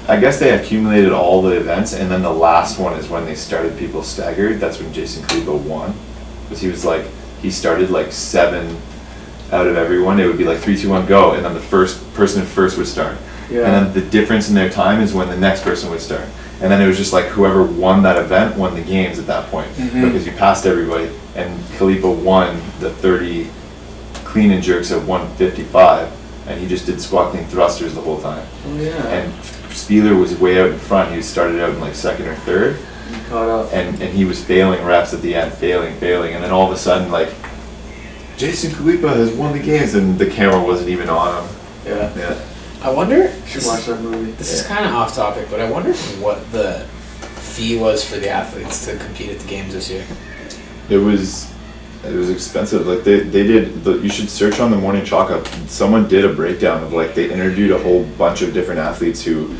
I guess they accumulated all the events, and then the last one is when they started people staggered. That's when Jason Klebo won, because he was like, he started like 7 out of everyone. It would be like 3, 2, 1, go, and then the first person first would start. Yeah. And then the difference in their time is when the next person would start. And then it was just like whoever won that event won the games at that point, because you passed everybody. And Kalipa won the 30 clean and jerks at 155, and he just did squat clean thrusters the whole time. Oh, yeah. And Spieler was way out in front. He started out in like 2nd or 3rd, Caught up. and he was failing reps at the end, failing, and then all of a sudden, like Jason Khalipa has won the games, and the camera wasn't even on him. Yeah. I wonder. Should watch that movie. This is kind of off topic, but I wonder what the fee was for the athletes to compete at the games this year. It was expensive. Like they did. You should search on the Morning Chalk Up. Someone did a breakdown of like they interviewed a whole bunch of different athletes who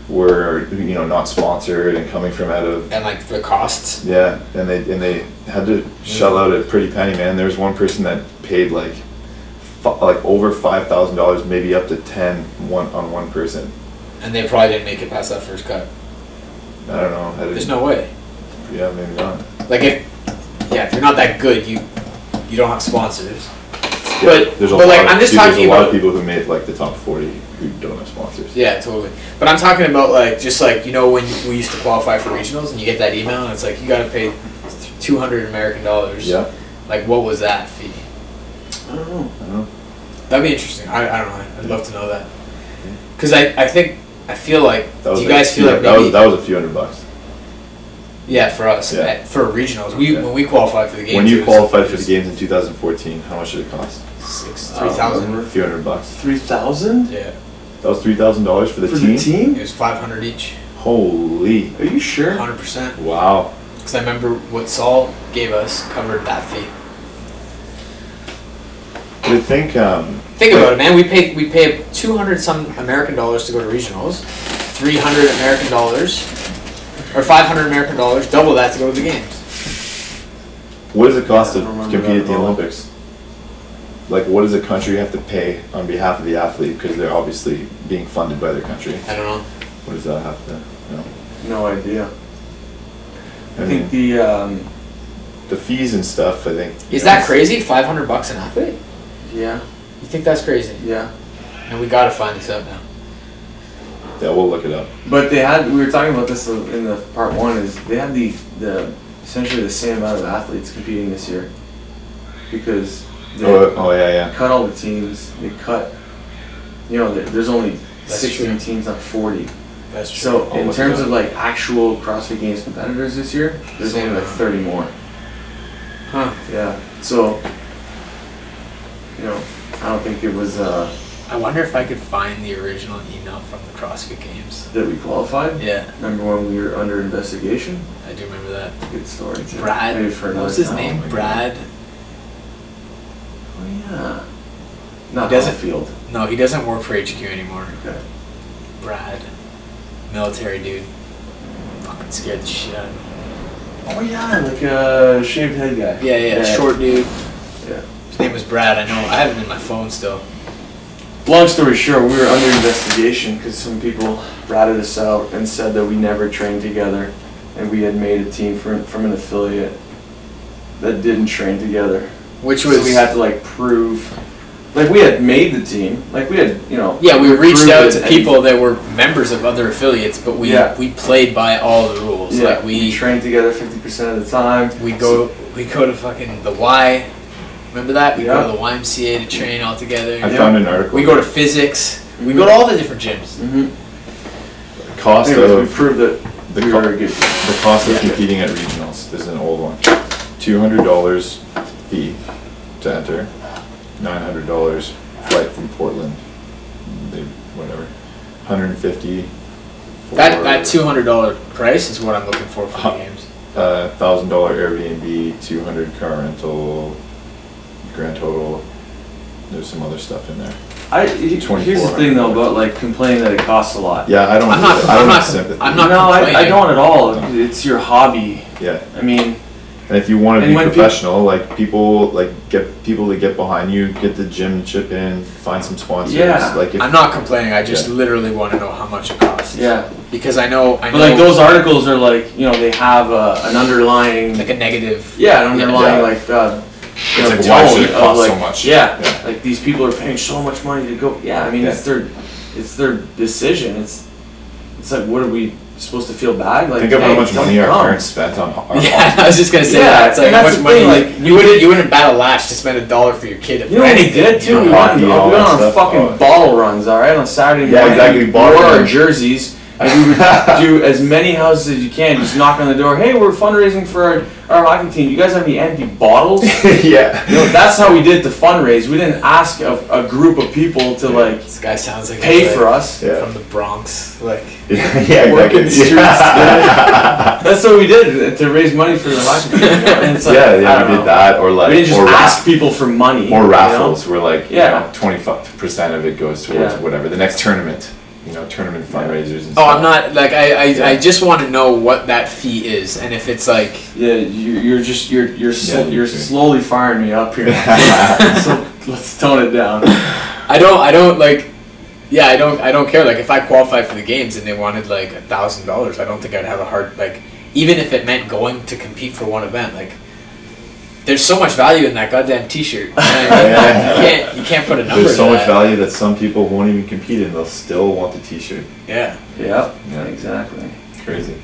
were not sponsored and coming from out of And like the costs. Yeah, and they had to shell out a pretty penny, man. There was one person that paid like over $5,000, maybe up to 10 on one person. And they probably didn't make it past that first cut. I don't know. There's no way. Yeah, maybe not. Like if you're not that good, you don't have sponsors. Yeah, But I'm just talking there's a lot about of people who made like the top 40 who don't have sponsors. Yeah, totally. But I'm talking about like just like when we used to qualify for regionals and you get that email and it's like you got to pay $200 American. Yeah. Like what was that fee? I don't know. That'd be interesting. I don't know. I'd love to know that. Because I feel like do you guys feel like maybe that was a few $100? Yeah, for us. Yeah. For regionals. When we qualified for the games. When you qualified for the games in 2014, how much did it cost? $3,000. A few $100. 3,000? Yeah. That was $3,000 for the team? The team? It was $500 each. Holy. Are you sure? 100%. Wow. Because I remember what Saul gave us covered that fee. I think about it, man. We pay 200 some American dollars to go to regionals, $300 American dollars, or $500 American dollars, double that to go to the games. What does it cost to I don't remember compete at that the at all. Olympics? Like, what does a country have to pay on behalf of the athlete because they're obviously being funded by their country? I don't know. What does that have to? No idea. I think mean, the fees and stuff. I think. Is that crazy? $500 an athlete? Yeah. You think that's crazy? Yeah. And we gotta find this out now. Yeah, we'll look it up. But we were talking about this in the part one, is they had the essentially the same amount of athletes competing this year. Because they cut all the teams, they cut, there's only That's 16 true. teams, not 40. That's true. So in Almost terms done. of like actual CrossFit Games competitors this year, there's only like 30 more. Huh. Yeah. So, I don't think it was I wonder if I could find the original email from the CrossFit Games. that we qualified. Yeah, Remember when we were under investigation? I do remember that. Good story too. Brad. Maybe for What was another his time. name? my Brad. Oh yeah. Not He doesn't- Field. No, he doesn't work for HQ anymore. Okay. Brad. Military dude. Fucking scared the shit out of me. Oh yeah, like a shaved head guy. Yeah, short dude. Yeah. His name was Brad. I know. I have him in my phone still. Long story short, we were under investigation because some people ratted us out and said that we never trained together, and we had made a team from an affiliate that didn't train together. Which So was we had to prove, we had made the team, we had Yeah, we reached out proved to it, people that were members of other affiliates, but we played by all the rules. Yeah, Like we trained together 50% of the time. we go to fucking the Y. Remember that? We go Yeah. to the YMCA to train all together. I found an article. We go to physics. We go to all the different gyms. Mm-hmm. cost Anyways, we of proved that the we were good. the cost of competing at regionals. This is an old one. $200 fee to enter. $900 flight from Portland. Whatever. $150. That $200 price is what I'm looking for the games. $1,000 Airbnb, $200 car rental, grand total. There's some other stuff in there. Here's the thing though about complaining that it costs a lot. Yeah, I don't. I'm not- I don't I'm not- have sympathy. I'm not- No, I complaining. don't at all. It's your hobby. Yeah, I mean, and if you want to And be when professional, get people to get behind you, get the gym to chip in, find some sponsors. Yeah. If, I'm not complaining. I just literally want to know how much it costs. yeah. Because I know. But those articles are they have an underlying, like a negative. an underlying Yeah. you know, It's why tone should it of, cost so much? Yeah, Yeah. these people are paying so much money to go. Yeah, I mean Yeah. it's their decision. It's what are we supposed to feel bad? Think of how hey, much don't money our come. parents spent on our Yeah, I was just gonna say Yeah, that. It's like and how that's much the money. thing, You wouldn't bat a lash to spend $1 for your kid. You know what we anything, did too? you know? We went hockey, all on that our stuff. fucking Oh. bottle runs, all right, on Saturday Yeah, morning. exactly, We bottle wore our runs. jerseys, And we would do as many houses as you can, just knock on the door, hey, we're fundraising for our hockey team. You guys have any empty bottles? Yeah. You know, that's how we did to fundraise. We didn't ask a group of people to like This guy sounds like pay he's, for us. Yeah. from the Bronx. Like, Yeah, Working exactly. the streets. That's what we did to raise money for the hockey team. You know? And it's like, Yeah, I yeah, don't we know. did that, or like, We didn't just or ask people for money. or you know? raffles, where like, Yeah. 25% of it goes towards Yeah. whatever the next tournament, tournament fundraisers and oh, stuff. I'm not like I just want to know what that fee is, and if it's like Yeah, you're too. slowly firing me up here. So let's tone it down. I don't like. Yeah, I don't care. Like, if I qualified for the games and they wanted like $1,000, I don't think I'd have a hard like. Even if it meant going to compete for one event, like, there's so much value in that goddamn T-shirt. You know what I mean? You can't put a number. There's so to much that. value that some people won't even compete in. They'll still want the T-shirt. Yeah. Yep. Yeah. Exactly. Crazy.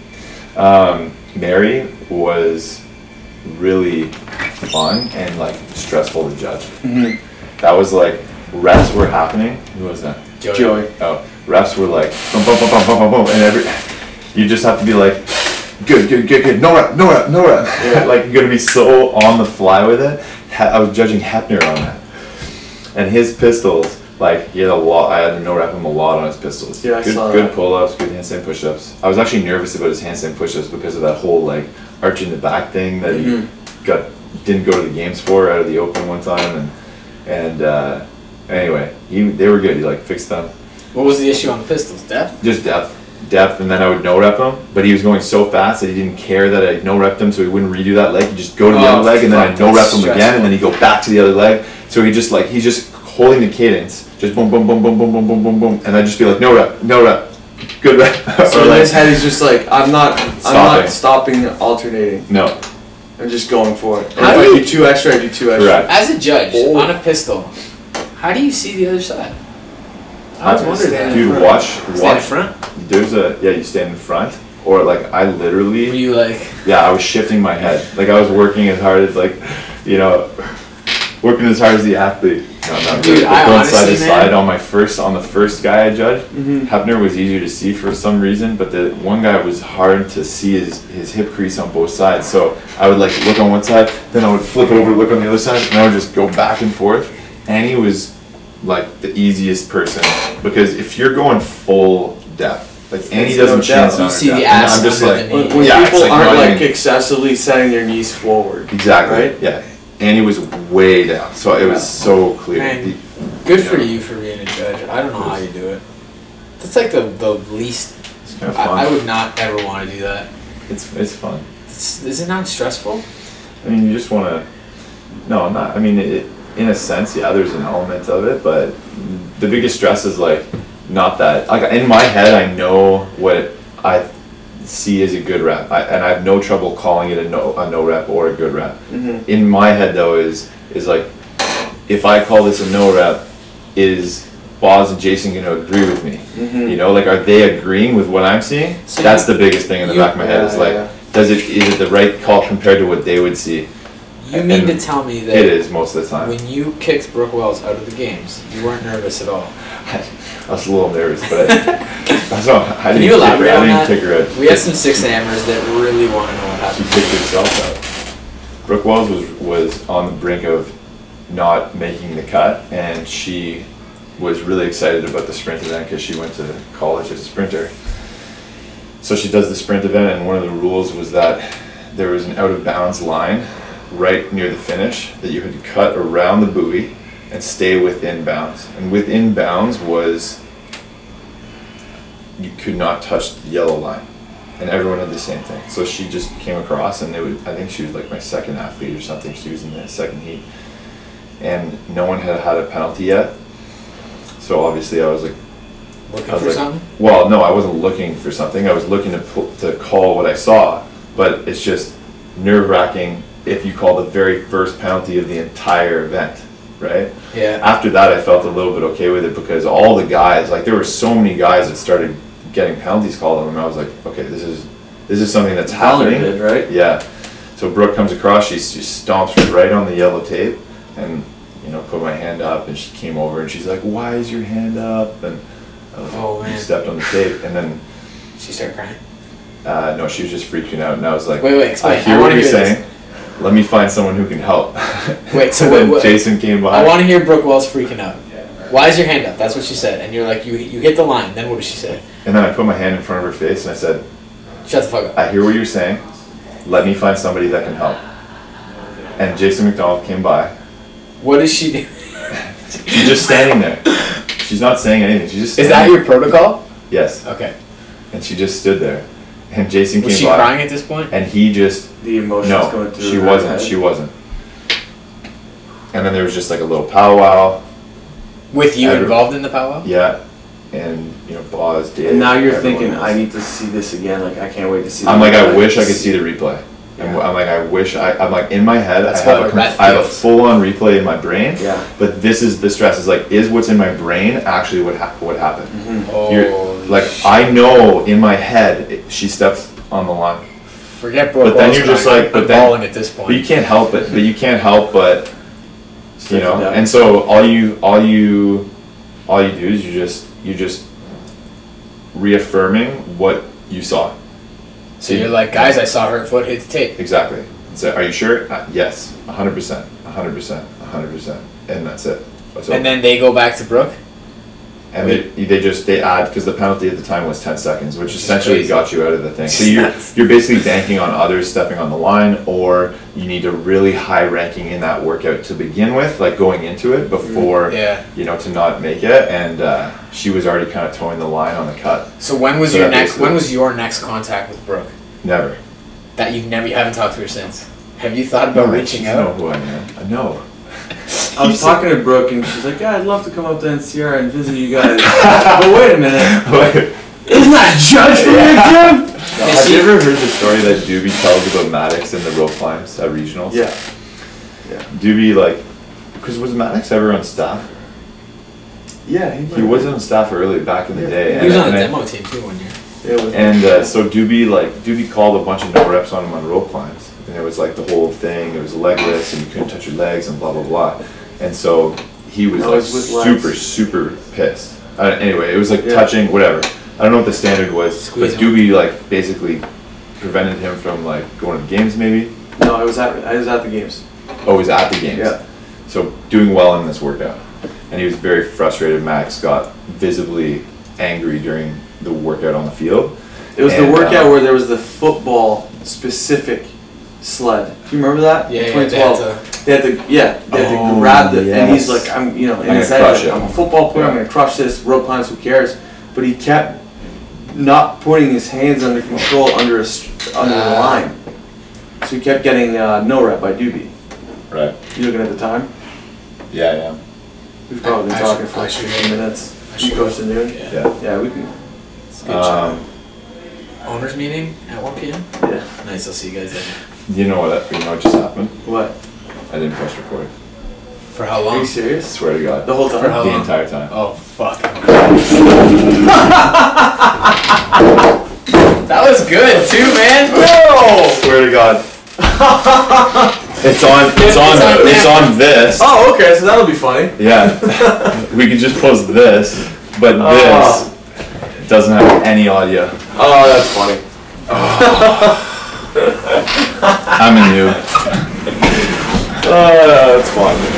Mary was really fun and like stressful to judge. Mm-hmm. That was like, reps were happening. Who was that? Joey. Oh, reps were like boom, boom, boom, boom, boom, boom, boom, and you just have to be like, good, no rep. Yeah. Like, you're gonna be so on the fly with it. I was judging Hepner on that, and his pistols, like, he had a lot. I had to no rep him a lot on his pistols. Yeah, I saw good that. pull-ups, good handstand push-ups. I was actually nervous about his handstand push-ups because of that whole like arch in the back thing that he didn't go to the games for out of the open one time, and anyway, they were good. He like fixed them. What was the issue on the pistols? Depth? Just depth, and then I would no rep him. But he was going so fast that he didn't care that I no repped him, so he wouldn't redo that leg. He'd just go to the other leg, and then I'd no rep him again, and then he'd go back to the other leg. So he's just holding the cadence, just boom, boom, boom, boom, boom, boom, boom, boom, boom, and I'd just be like, no rep, good rep. So in his head, he's just like, I'm not Stopping. stopping, alternating. No. I'm just going for it. And How if do I you- do 2 extra, I do 2 extra. Correct. As a judge Oh. on a pistol, how do you see the other side? I was wondering that. Dude, Stand in watch. front? You stand in front, or like I Were literally. you like? Yeah, I was shifting my head. Like, I was working as hard as working as hard as the athlete. No, not Dude, really. I Going honestly, side to man- side on the first guy I judged. Mm-hmm. Hepner was easier to see for some reason, but the one guy was hard to see his hip crease on both sides. So I would like look on one side, then I would flip over, look on the other side, and I would just go back and forth. And he was like the easiest person, because if you're going full depth, like Annie no doesn't chance depth. on You her see the depth. ass And I'm just under like, the knee. When yeah, it's people like aren't not like even- excessively setting their knees forward. exactly, Right? yeah. Annie was way down, so it was so clear. Man, good for you for being a judge. I don't know how you do it. That's like the least. It's kind of fun. I would not ever want to do that. It's fun. Is it not stressful? I mean, you just want to. No, not. I mean, in a sense, yeah. There's an element of it, but the biggest stress is like not that. Like, in my head, I know what I see as a good rep, and I have no trouble calling it a no rep or a good rep. Mm-hmm. In my head, though, is like, if I call this a no rep, is Boz and Jason going to agree with me? Mm-hmm. You know, like, are they agreeing with what I'm seeing? So That's the biggest thing in the back of my head. Is like, is it the right call compared to what they would see? You mean to And tell me that It is most of the time. when you kicked Brooke Wells out of the games, you weren't nervous at all? I was a little nervous, but I Can you elaborate on that? didn't kick her out. We have some 6-amers that really want to know what She happened. kicked herself out. Brooke Wells was on the brink of not making the cut, and she was really excited about the sprint event because she went to college as a sprinter. So she does the sprint event, and one of the rules was that there was an out of bounds line right near the finish that you had to cut around the buoy and stay within bounds. And within bounds was you could not touch the yellow line. And everyone did the same thing. So she just came across, and I think she was like my second athlete or something. She was in the second heat. And no one had had a penalty yet. So obviously I was like, Looking for something? well, no, I wasn't looking for something. I was looking to call what I saw. But it's just nerve-wracking if you call the very first penalty of the entire event, right? Yeah. After that, I felt a little bit okay with it because all the guys, like, there were so many guys that started getting penalties called on them. I was like, okay, this is something that's Fowler happening. did, right? Yeah. So Brooke comes across, she stomps right on the yellow tape, and put my hand up, and she came over and she's like, "Why is your hand up?" And I was like, Oh, "You man. stepped on the tape," and then She started crying. No, she was just freaking out, and I was like, Wait, explain. I hear what you're saying. Let me find someone who can help. Wait, so then wait. Jason came by. I want to hear Brooke Wells freaking out. Why is your hand up? That's what she said. And you're like, you hit the line. Then what did she say? And then I put my hand in front of her face and I said, Shut the fuck up. I hear what you're saying. Let me find somebody that can help. And Jason McDonald came by. What does she do? She's just standing there. She's not saying anything. She's just Is standing that your protocol? Yes. Okay. And she just stood there. And Jason came by. Was she crying at this point? And he just... The emotions going through she her wasn't. head. She wasn't. And then there was just like a little powwow. With you involved in the powwow? Yeah. And, Boz, Dave. And now you're everyone thinking, was. I need to see this again. Like, I can't wait to see I'm like, replay. I wish I could see the replay. I'm like, I wish I'm like, in my head, That's I what have a ref I have a feels. full-on replay in my brain. Yeah. But this is the stress. Is like, is what's in my brain actually what happened? Oh, I know in my head she steps on the line. forget Brooke But then Wells you're just crying. like, but I'm then bawling at this point. But you can't help it. But you can't help but Yeah. And so all you do is you're just reaffirming what you saw. So you're like, guys, I saw her foot hit the tape. Exactly. So are you sure? Yes, 100%, 100%, 100%, and that's it. And then they go back to Brooke. And they add, because the penalty at the time was 10 seconds, which is essentially crazy. got you out of the thing. So Nuts. you're basically banking on others stepping on the line, or you need a really high ranking in that workout to begin with, like going into it before, Yeah. to not make it. And she was already kind of towing the line on the cut. So when was So your that next? basically- When was your next contact with Brooke? Never. That you haven't talked to her since. Have you thought about reaching She's out? know who I am. I know. I was talking to Brooke and she's like, yeah, I'd love to come up to NCR and visit you guys. But wait a minute. Isn't that judge from your gym? Have you ever heard the story that Doobie tells about Maddox in the rope climbs at regionals? Yeah. Doobie, because was Maddox ever on staff? Yeah, He was on staff early back in the day. He was on the and demo team too one year. so Doobie called a bunch of no reps on him on rope climbs. And it was like the whole thing, it was legless and you couldn't touch your legs and blah, blah, blah. And so he was super pissed. Anyway, it was like touching, whatever. I don't know what the standard was, but Doobie basically prevented him from going to the games maybe. No, I was at the games. Oh, he was at the games. Yeah. So doing well in this workout. And he was very frustrated. Max got visibly angry during the workout on the field. It was the workout where there was the football specific sled. Do you remember that? Yeah, 2012. They had to grab it, and he's like, in his head, like, I'm a football player. I'm gonna crush this. Rope climbs, who cares? But he kept not putting his hands under control under the line, so he kept getting no rep by Doobie. Right. You looking at the time? Yeah. We've probably been talking for 15 minutes. You goes to noon. Yeah, we can. It's a good job. Owners meeting at 1 p.m. Yeah. Nice. I'll see you guys then. You know what just happened? What? I didn't press record. For how Are long? you I serious? swear to God. The whole time? For how The long? entire time. Oh fuck! That was good too, man. I swear to God. It's on this. Oh, okay. So that'll be funny. Yeah. We can just post this, but this doesn't have any audio. Oh, that's funny. I'm a noob. Oh, that's fun.